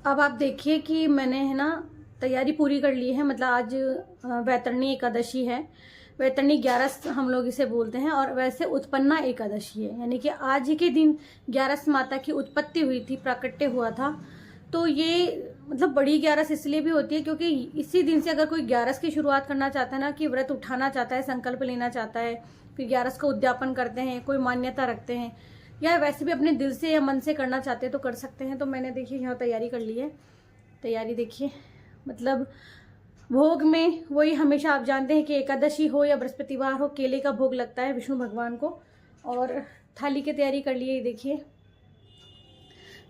अब आप देखिए कि मैंने है ना तैयारी पूरी कर ली है। मतलब आज वैतरणी एकादशी है। वैतरणी 11 हम लोग इसे बोलते हैं, और वैसे उत्पन्ना एकादशी है, यानी कि आज ही के दिन 11 माता की उत्पत्ति हुई थी, प्राकट्य हुआ था। तो ये मतलब बड़ी 11 इसलिए भी होती है क्योंकि इसी दिन से अगर कोई 11 की शुरुआत करना चाहता है ना, कि व्रत उठाना चाहता है, संकल्प लेना चाहता है, फिर 11 का उद्यापन करते हैं, कोई मान्यता रखते हैं, या वैसे भी अपने दिल से या मन से करना चाहते हैं तो कर सकते हैं। तो मैंने देखिए यहाँ तैयारी कर ली है। तैयारी देखिए, मतलब भोग में वही, हमेशा आप जानते हैं कि एकादशी हो या बृहस्पतिवार हो, केले का भोग लगता है विष्णु भगवान को। और थाली की तैयारी कर ली है, देखिए।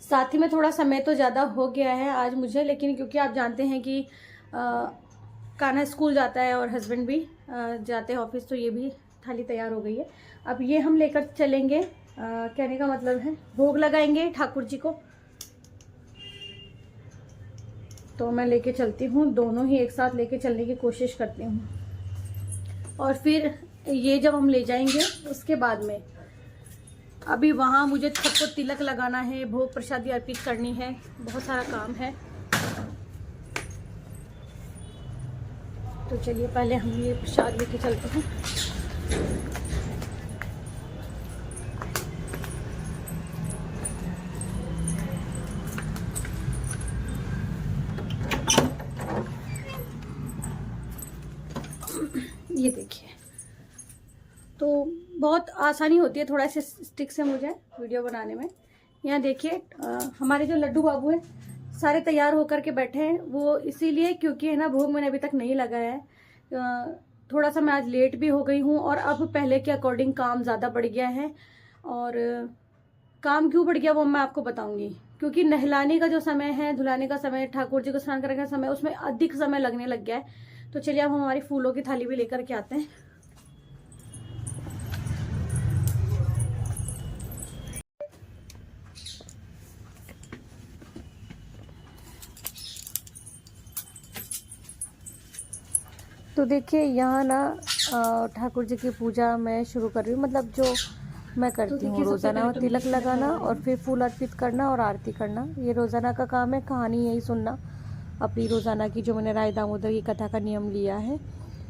साथ ही में थोड़ा समय तो ज़्यादा हो गया है आज मुझे, लेकिन क्योंकि आप जानते हैं कि कान्हा स्कूल जाता है और हस्बैंड भी जाते हैं ऑफिस, तो ये भी थाली तैयार हो गई है। अब ये हम लेकर चलेंगे, कहने का मतलब है भोग लगाएंगे ठाकुर जी को। तो मैं लेके चलती हूँ, दोनों ही एक साथ लेके चलने की कोशिश करती हूँ। और फिर ये जब हम ले जाएंगे उसके बाद में, अभी वहाँ मुझे सबको तिलक लगाना है, भोग प्रसादी अर्पित करनी है, बहुत सारा काम है। तो चलिए पहले हम ये प्रसाद लेके चलते हैं। ये देखिए, तो बहुत आसानी होती है थोड़ा से स्टिक से मुझे वीडियो बनाने में। यहाँ देखिए हमारे जो लड्डू बाबू हैं सारे तैयार होकर के बैठे हैं। वो इसीलिए क्योंकि है ना भोग मैंने अभी तक नहीं लगाया है। थोड़ा सा मैं आज लेट भी हो गई हूँ, और अब पहले के अकॉर्डिंग काम ज़्यादा बढ़ गया है। और काम क्यों बढ़ गया वो मैं आपको बताऊंगी। क्योंकि नहलाने का जो समय है, धुलाने का समय, ठाकुर जी को स्नान करने का समय, उसमें अधिक समय लगने लग गया है। तो चलिए अब हम हमारी फूलों की थाली भी लेकर के आते हैं। तो देखिए यहाँ ना ठाकुर जी की पूजा मैं शुरू कर रही हूँ। मतलब जो मैं करती हूँ रोज़ाना, तिलक लगाना और फिर फूल अर्पित करना और आरती करना, ये रोज़ाना का काम है। कहानी यही सुनना अपनी रोज़ाना की, जो मैंने राय दामोदर की कथा का नियम लिया है।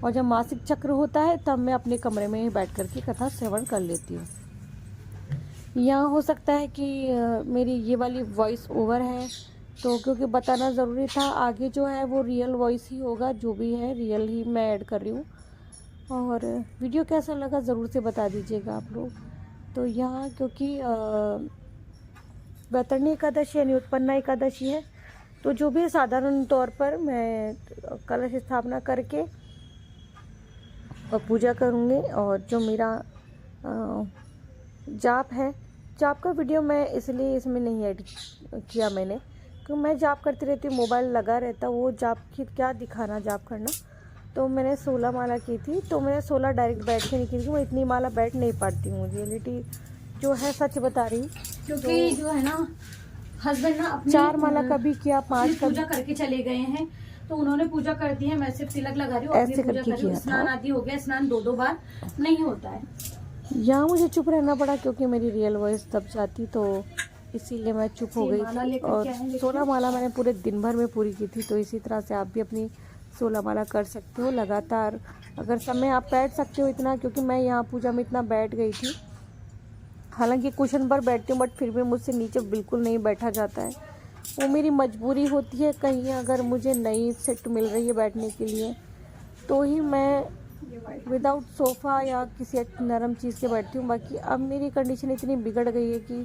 और जब मासिक चक्र होता है तब मैं अपने कमरे में ही बैठ कर के कथा श्रवण कर लेती हूँ। यहाँ हो सकता है कि मेरी ये वाली वॉइस ओवर है, तो क्योंकि बताना ज़रूरी था। आगे जो है वो रियल वॉइस ही होगा, जो भी है रियल ही मैं ऐड कर रही हूँ। और वीडियो कैसा लगा ज़रूर से बता दीजिएगा आप लोग। तो यहाँ क्योंकि वैतरणी एकादशी यानी उत्पन्ना एकादशी है, तो जो भी साधारण तौर पर मैं कलश स्थापना करके और पूजा करूँगी। और जो मेरा जाप है, जाप का वीडियो मैं इसलिए इसमें नहीं ऐड किया मैंने, क्योंकि मैं जाप करती रहती हूँ, मोबाइल लगा रहता, वो जाप की क्या दिखाना जाप करना। तो मैंने 16 माला की थी, तो मैंने 16 डायरेक्ट बैठ के नहीं की थी। मैं इतनी माला बैठ नहीं पाती हूँ, रियलिटी जो है सच बता रही हूँ। क्योंकि जो है ना हस्बैंड ना अपनी 4 माला का भी किया, 5 का पूजा करके चले गए हैं, तो उन्होंने पूजा कर दी है। मैं सिर्फ तिलक लगा रही हूँ, ऐसे करके किया। स्नान आदि हो गया, स्नान 2-2 बार नहीं होता है। यहाँ मुझे चुप रहना पड़ा क्योंकि मेरी रियल वॉइस दब जाती, तो इसीलिए मैं चुप हो गई थी। और 16 माला मैंने पूरे दिन भर में पूरी की थी। तो इसी तरह से आप भी अपनी 16 माला कर सकते हो लगातार, अगर समय आप बैठ सकते हो इतना। क्योंकि मैं यहाँ पूजा में इतना बैठ गई थी, हालांकि कुशन पर बैठती हूँ, बट फिर भी मुझसे नीचे बिल्कुल नहीं बैठा जाता है। वो मेरी मजबूरी होती है। कहीं अगर मुझे नई सीट मिल रही है बैठने के लिए, तो ही मैं विदाउट सोफ़ा या किसी नरम चीज़ के बैठती हूँ। बाकी अब मेरी कंडीशन इतनी बिगड़ गई है कि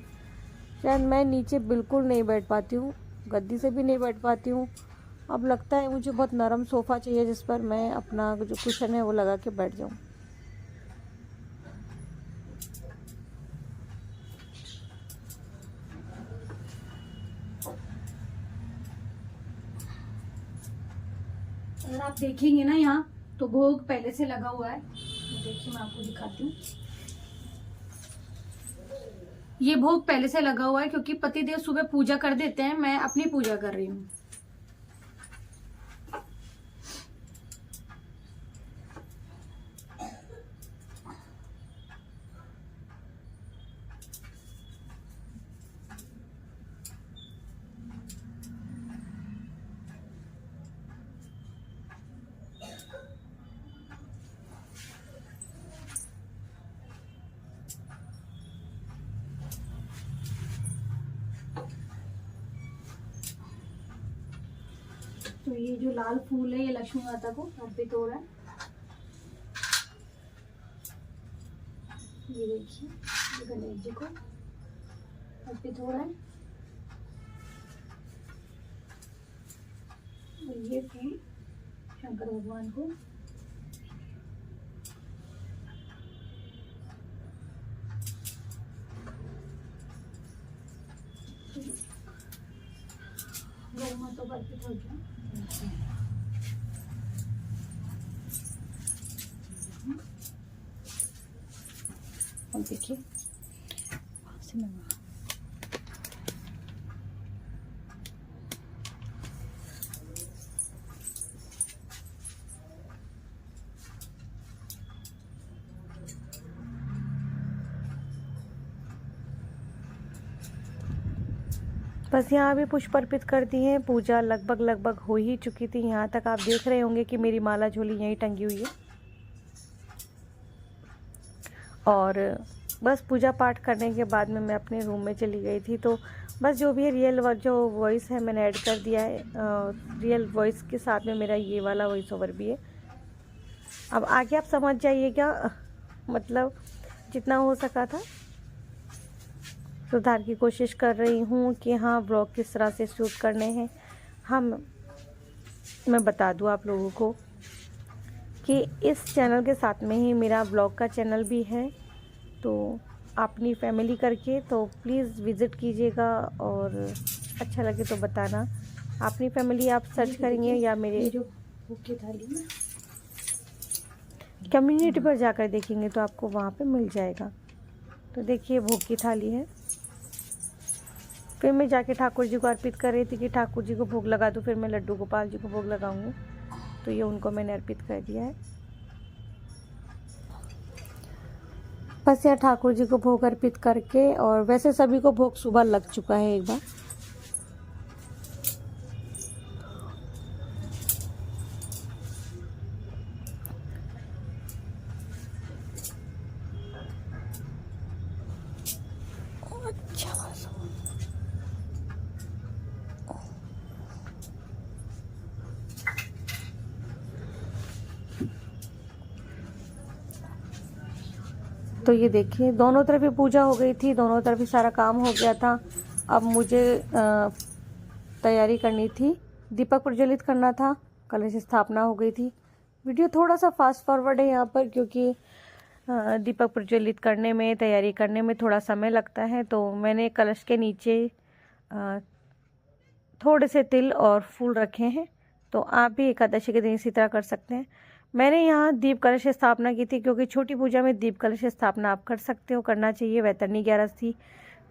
शायद मैं नीचे बिल्कुल नहीं बैठ पाती हूँ, गद्दी से भी नहीं बैठ पाती हूँ। अब लगता है मुझे बहुत नरम सोफ़ा चाहिए जिस पर मैं अपना जो कुशन है वो लगा के बैठ जाऊँ। अगर आप देखेंगे ना यहाँ, तो भोग पहले से लगा हुआ है। देखिए मैं आपको दिखाती हूँ, ये भोग पहले से लगा हुआ है क्योंकि पतिदेव सुबह पूजा कर देते हैं, मैं अपनी पूजा कर रही हूँ। तो ये जो लाल फूल है ये लक्ष्मी माता को अर्पित हो रहा है। ये देखिए, ये गणेश जी को अर्पित हो रहा है। और ये फूल शंकर भगवान को। गौ माता को अर्पित हो गया। और देखिए वहाँ से मैं बस यहाँ भी पुष्प अर्पित कर दी है। पूजा लगभग हो ही चुकी थी। यहाँ तक आप देख रहे होंगे कि मेरी माला झोली यहीं टंगी हुई है। और बस पूजा पाठ करने के बाद में मैं अपने रूम में चली गई थी। तो बस जो भी है रियल जो वॉइस है मैंने ऐड कर दिया है। रियल वॉइस के साथ में मेरा ये वाला वॉइस ओवर भी है। अब आगे आप समझ जाइएगा, मतलब जितना हो सका था सुधार की कोशिश कर रही हूँ कि हाँ ब्लॉग किस तरह से शूट करने हैं। मैं बता दूँ आप लोगों को कि इस चैनल के साथ में ही मेरा ब्लॉग का चैनल भी है। तो अपनी फैमिली करके तो प्लीज़ विज़िट कीजिएगा और अच्छा लगे तो बताना। अपनी फैमिली आप सर्च करेंगे या मेरे जो भूख की थाली में कम्युनिटी पर जाकर देखेंगे तो आपको वहाँ पे मिल जाएगा। तो देखिए भोग की थाली है। फिर मैं जाके ठाकुर जी को अर्पित कर रही थी कि ठाकुर जी को भोग लगा दूँ, फिर मैं लड्डू गोपाल जी को भोग लगाऊंगी। तो ये उनको मैंने अर्पित कर दिया है। बस यार ठाकुर जी को भोग अर्पित करके, और वैसे सभी को भोग सुबह लग चुका है एक बार। तो ये देखिए दोनों तरफ ही पूजा हो गई थी, दोनों तरफ ही सारा काम हो गया था। अब मुझे तैयारी करनी थी, दीपक प्रज्वलित करना था, कलश स्थापना हो गई थी। वीडियो थोड़ा सा फास्ट फॉरवर्ड है यहाँ पर क्योंकि दीपक प्रज्वलित करने में, तैयारी करने में थोड़ा समय लगता है। तो मैंने कलश के नीचे थोड़े से तिल और फूल रखे हैं। तो आप भी एकादशी के दिन इसी तरह कर सकते हैं। मैंने यहाँ दीप कलश स्थापना की थी क्योंकि छोटी पूजा में दीप कलश स्थापना आप कर सकते हो, करना चाहिए। वैतरणी 11 थी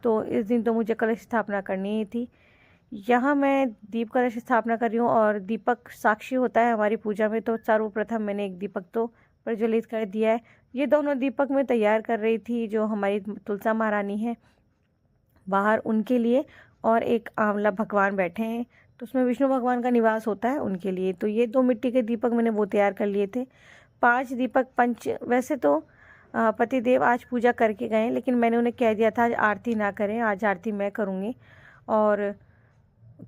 तो इस दिन तो मुझे कलश स्थापना करनी ही थी। यहाँ मैं दीप कलश स्थापना कर रही हूँ और दीपक साक्षी होता है हमारी पूजा में। तो सर्वप्रथम मैंने एक दीपक तो प्रज्वलित कर दिया है। ये दोनों दीपक मैं तैयार कर रही थी जो हमारी तुलसा महारानी है बाहर, उनके लिए, और एक आंवला भगवान बैठे हैं तो उसमें विष्णु भगवान का निवास होता है उनके लिए। तो ये 2 मिट्टी के दीपक मैंने वो तैयार कर लिए थे। 5 दीपक पंच, वैसे तो पतिदेव आज पूजा करके गए, लेकिन मैंने उन्हें कह दिया था आज आरती ना करें, आज आरती मैं करूँगी। और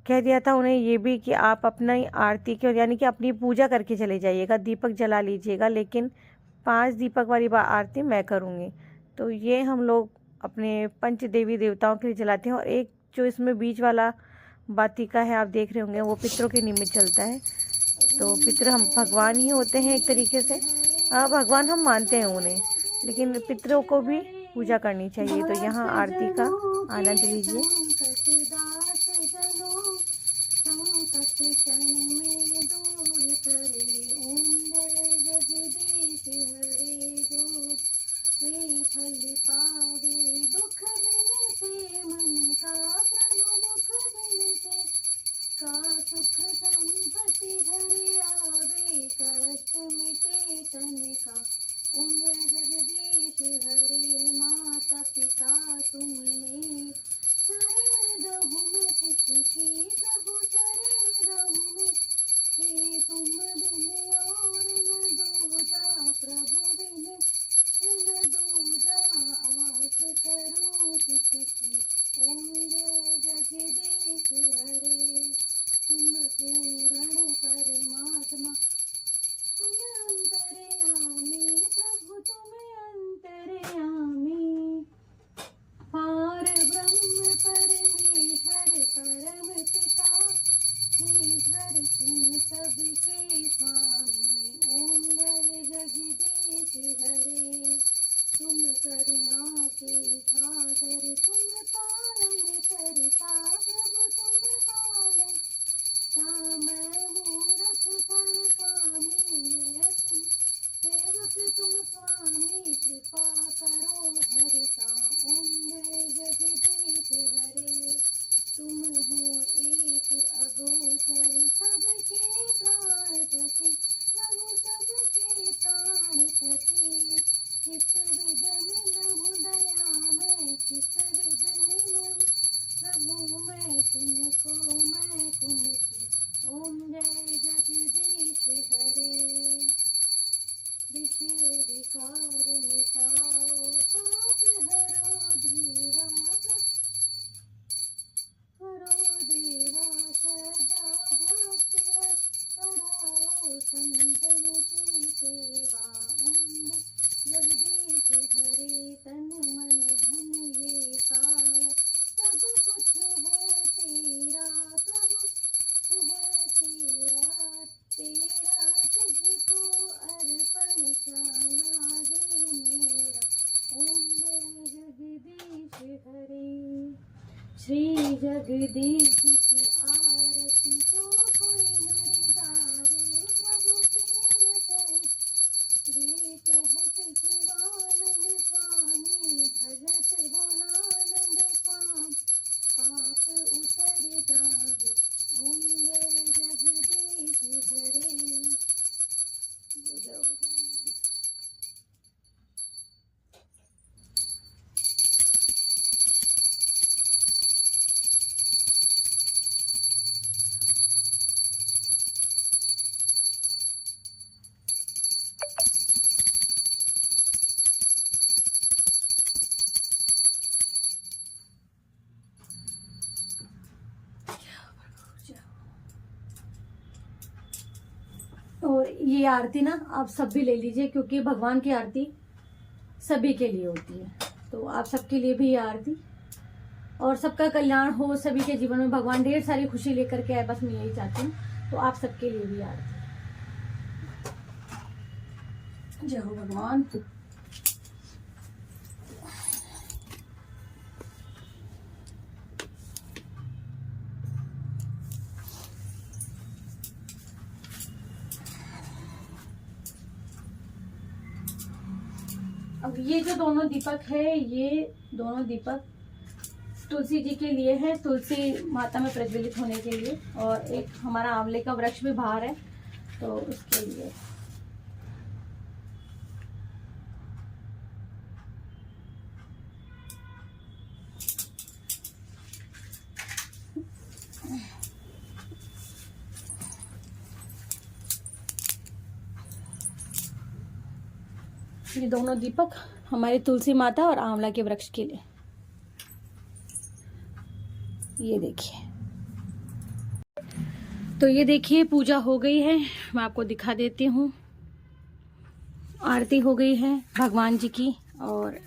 कह दिया था उन्हें ये भी कि आप अपनी आरती के, यानी कि अपनी पूजा करके चले जाइएगा, दीपक जला लीजिएगा, लेकिन 5 दीपक वाली आरती मैं करूँगी। तो ये हम लोग अपने पंच देवी देवताओं के लिए जलाते हैं। और एक जो इसमें बीच वाला बातिका है आप देख रहे होंगे, वो पितरों के निमित्त चलता है। तो पितर हम भगवान ही होते हैं एक तरीके से। भगवान हम मानते हैं उन्हें, लेकिन पितरों को भी पूजा करनी चाहिए। तो यहाँ आरती का आनंद लीजिए। फल पावे दुख बिनते मन का, प्रभु दुख बिनते का सुख संपत्ति घर आवे, कष्ट मिटे तन का। उम्र जगदीश हरे, माता पिता तुमने शरण श्री जगदीश की आरती जो कोई नर गावे, प्रभु प्रेम सहित वे कहत शिवानंद स्वामी, भजत बोलानंद स्वाम, पाप उतर जावे, मंगल जगदीश हरे। जय भगवान। और ये आरती ना आप सब भी ले लीजिए, क्योंकि भगवान की आरती सभी के लिए होती है। तो आप सबके लिए भी ये आरती, और सबका कल्याण हो, सभी के जीवन में भगवान ढेर सारी खुशी लेकर के आए, बस मैं यही चाहती हूँ। तो आप सबके लिए भी आरती। जय हो भगवान। अब ये जो दोनों दीपक है, ये दोनों दीपक तुलसी जी के लिए है, तुलसी माता में प्रज्वलित होने के लिए, और एक हमारा आंवले का वृक्ष भी बाहर है, तो उसके लिए। ये दोनों दीपक हमारी तुलसी माता और आंवला के वृक्ष के लिए। ये देखिए, तो ये देखिए पूजा हो गई है, मैं आपको दिखा देती हूँ। आरती हो गई है भगवान जी की, और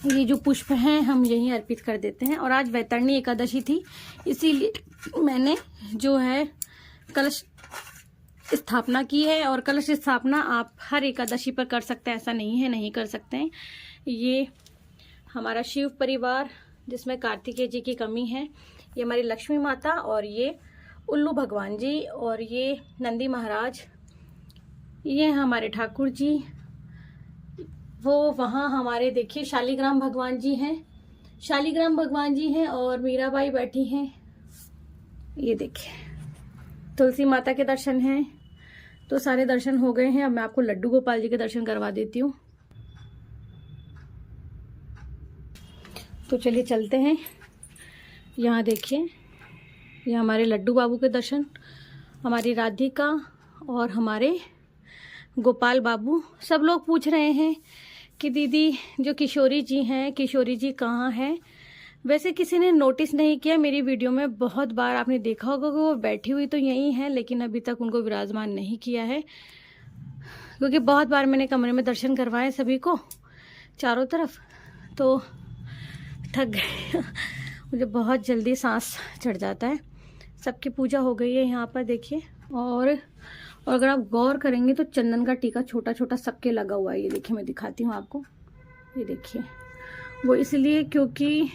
ये जो पुष्प हैं हम यहीं अर्पित कर देते हैं। और आज वैतरणी एकादशी थी, इसीलिए मैंने जो है कलश स्थापना की है। और कलश स्थापना आप हर एकादशी पर कर सकते हैं, ऐसा नहीं है नहीं कर सकते हैं। ये हमारा शिव परिवार, जिसमें कार्तिकेय जी की कमी है, ये हमारी लक्ष्मी माता, और ये उल्लू भगवान जी, और ये नंदी महाराज, ये हमारे ठाकुर जी, वो वहाँ हमारे देखिए शालीग्राम भगवान जी हैं, शालीग्राम भगवान जी हैं, और मीराबाई बैठी हैं। ये देखिए तुलसी माता के दर्शन हैं। तो सारे दर्शन हो गए हैं। अब मैं आपको लड्डू गोपाल जी के दर्शन करवा देती हूँ। तो चलिए चलते हैं। यहाँ देखिए, ये हमारे लड्डू बाबू के दर्शन, हमारी राधिका और हमारे गोपाल बाबू। सब लोग पूछ रहे हैं कि दीदी जो किशोरी जी हैं, किशोरी जी कहाँ हैं। वैसे किसी ने नोटिस नहीं किया मेरी वीडियो में, बहुत बार आपने देखा होगा कि वो बैठी हुई तो यहीं है, लेकिन अभी तक उनको विराजमान नहीं किया है, क्योंकि बहुत बार मैंने कमरे में दर्शन करवाए सभी को चारों तरफ, तो थक गए मुझे बहुत जल्दी सांस चढ़ जाता है। सबकी पूजा हो गई है यहाँ पर देखिए। और अगर आप गौर करेंगे तो चंदन का टीका छोटा छोटा सबके लगा हुआ है। ये देखिए, मैं दिखाती हूँ आपको, ये देखिए। वो इसलिए क्योंकि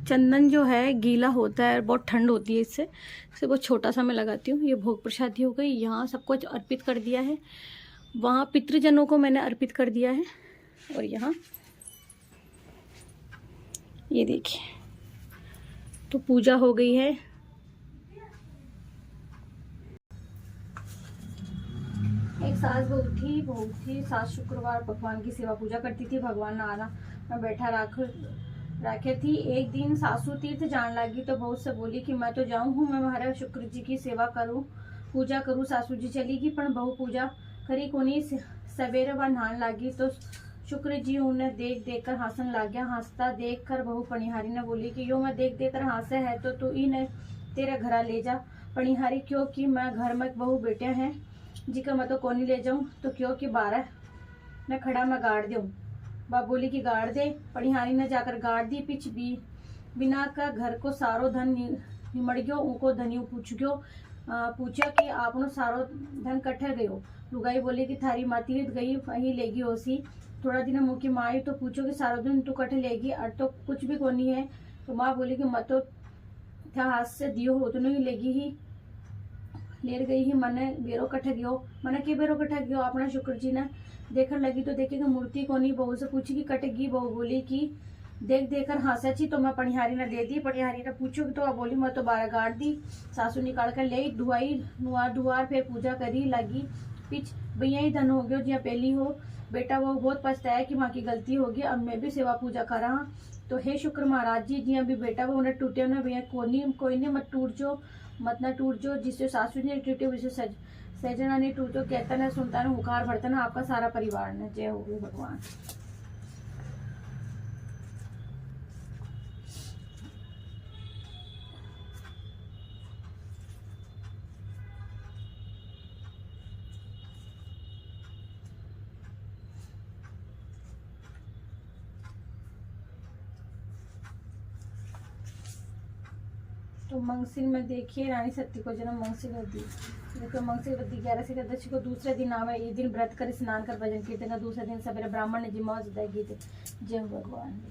चंदन जो है गीला होता है, बहुत ठंड होती है, इससे वो छोटा सा मैं लगाती हूँ। ये भोग प्रसादी हो गई। यहाँ सबको अर्पित कर दिया है, वहाँ पितृजनों को मैंने अर्पित कर दिया है। और यहाँ ये देखिए, तो पूजा हो गई है। एक सास बहू थी, सास शुक्रवार भगवान की सेवा पूजा करती थी, भगवान आना मैं बैठा रखे थी। एक दिन सासू तीर्थ जान लगी तो बहू से बोली कि मैं तो जाऊँ हूँ, मैं महाराज शुक्र जी की सेवा करूँ, पूजा करूँ। सासू जी चली गई, पर बहू पूजा करी कोनी। सवेरे वह नहान लगी तो शुक्र जी उन्हें देख देख कर हंसन लग गया। हंसता देख कर बहू पणिहारी ने बोली कि यो मैं देख देख कर हंसे है तो तू इन्हें तेरे घर ले जा। पणिहारी क्यों कि मैं घर में बहू बेटे हैं जी का मैं तो कोनी ले जाऊँ, तो क्यों कि 12 मैं खड़ा मैं गाड़ दूँ। बाप बोली कि गाड़ दे। पणिहारी ने जाकर गाड़ दी। पिछ भी बिना का घर को सारो धन निमड़ गयो। उनको धनियो पूछो कि आपनो सारो धन कट्ठे गयो। लुगाई बोली कि थारी माती गई वही लेगी होसी। थोड़ा दिन मुँह की माँ आई तो पूछो कि सारा दिन तू कटे लेगी और तो कुछ भी कोनी है। तो माँ बोली कि मत तो था हाथ से दियो हो तो नहीं लेगी ही लेर गई ही मने बेरो कटे गयो मने के बेरो कटे गयो अपना शुक्र जी ने देखने लगी तो देखेगा मूर्ति कोनी। बहू से पूछी कि कटेगी। बहू बोली कि देख देकर हंसा छी तो मैं पनिहारी ने दे दी। पनिहारी ने पूछो तो अब बोली मैं तो 12 गाड़ दी। सासू निकाल कर ले धुआई नुआर फिर पूजा करी लगी पिछ भैया ही धन हो गयो जिया पहली हो बेटा। वो बहुत पछताया कि माँ की गलती होगी अब मैं भी सेवा पूजा करा। तो हे शुक्र महाराज जी जिया भी बेटा वो उन्हें टूटे उन्हें भैया कोई नहीं मत टूट जो मत ना टूट जो। जिससे सासू ने टूटे वैसे सजना नहीं टूटो कहता ना सुनता ना हुकार भरता ना आपका सारा परिवार ने। जय हो गई भगवान। तो मंगसिर में देखिए रानी सती को जन्म मंगसिर दी। देखो मंगसिर दी 11 से 14 को दूसरे दिन आवे। ये दिन व्रत कर स्नान कर भजन कीर्तन का दूसरे दिन सवेरे ब्राह्मण ने जिम्मा गीत। जय भगवान।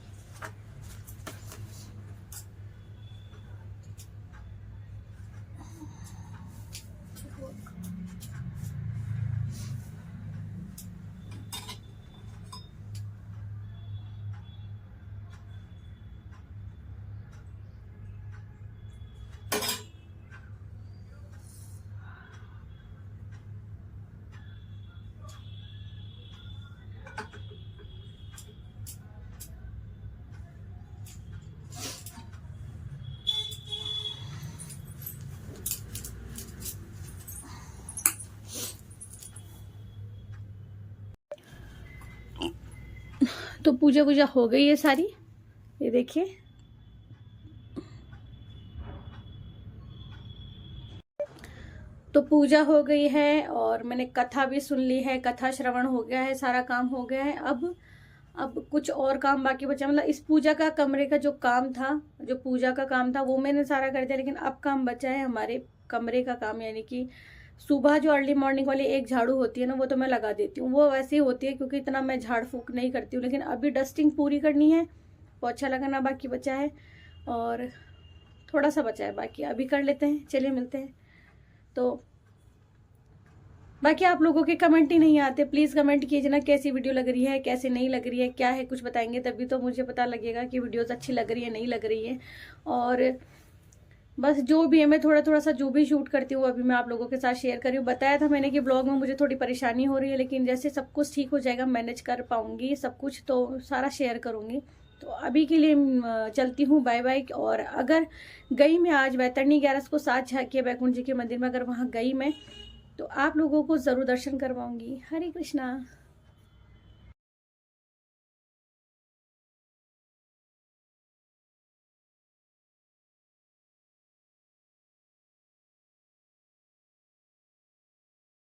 तो पूजा वूजा हो गई है सारी। ये देखिए तो पूजा हो गई है और मैंने कथा भी सुन ली है। कथा श्रवण हो गया है सारा काम हो गया है। अब कुछ और काम बाकी बचा। मतलब इस पूजा का कमरे का जो काम था जो पूजा का काम था वो मैंने सारा कर दिया। लेकिन अब काम बचा है हमारे कमरे का काम यानी कि सुबह जो अर्ली मॉर्निंग वाली एक झाड़ू होती है ना वो तो मैं लगा देती हूँ। वो वैसे ही होती है क्योंकि इतना मैं झाड़ फूक नहीं करती हूँ। लेकिन अभी डस्टिंग पूरी करनी है। पोछा लगाना बाकी बचा है और थोड़ा सा बचा है बाकी अभी कर लेते हैं। चलिए मिलते हैं। तो बाकी आप लोगों के कमेंट ही नहीं आते। प्लीज़ कमेंट कीजिए ना कैसी वीडियो लग रही है कैसे नहीं लग रही है क्या है कुछ बताएंगे तभी तो मुझे पता लगेगा कि वीडियोस अच्छी लग रही है नहीं लग रही है। और बस जो भी है मैं थोड़ा सा जो भी शूट करती हूँ अभी मैं आप लोगों के साथ शेयर कर रही हूँ। बताया था मैंने कि ब्लॉग में मुझे थोड़ी परेशानी हो रही है लेकिन जैसे सब कुछ ठीक हो जाएगा मैनेज कर पाऊंगी सब कुछ तो सारा शेयर करूँगी। तो अभी के लिए चलती हूँ बाय बाय। और अगर गई मैं आज वैतरणी 11 को 7 झांकिया बैकुंठ जी के मंदिर में अगर वहाँ गई मैं तो आप लोगों को ज़रूर दर्शन करवाऊंगी। हरे कृष्णा।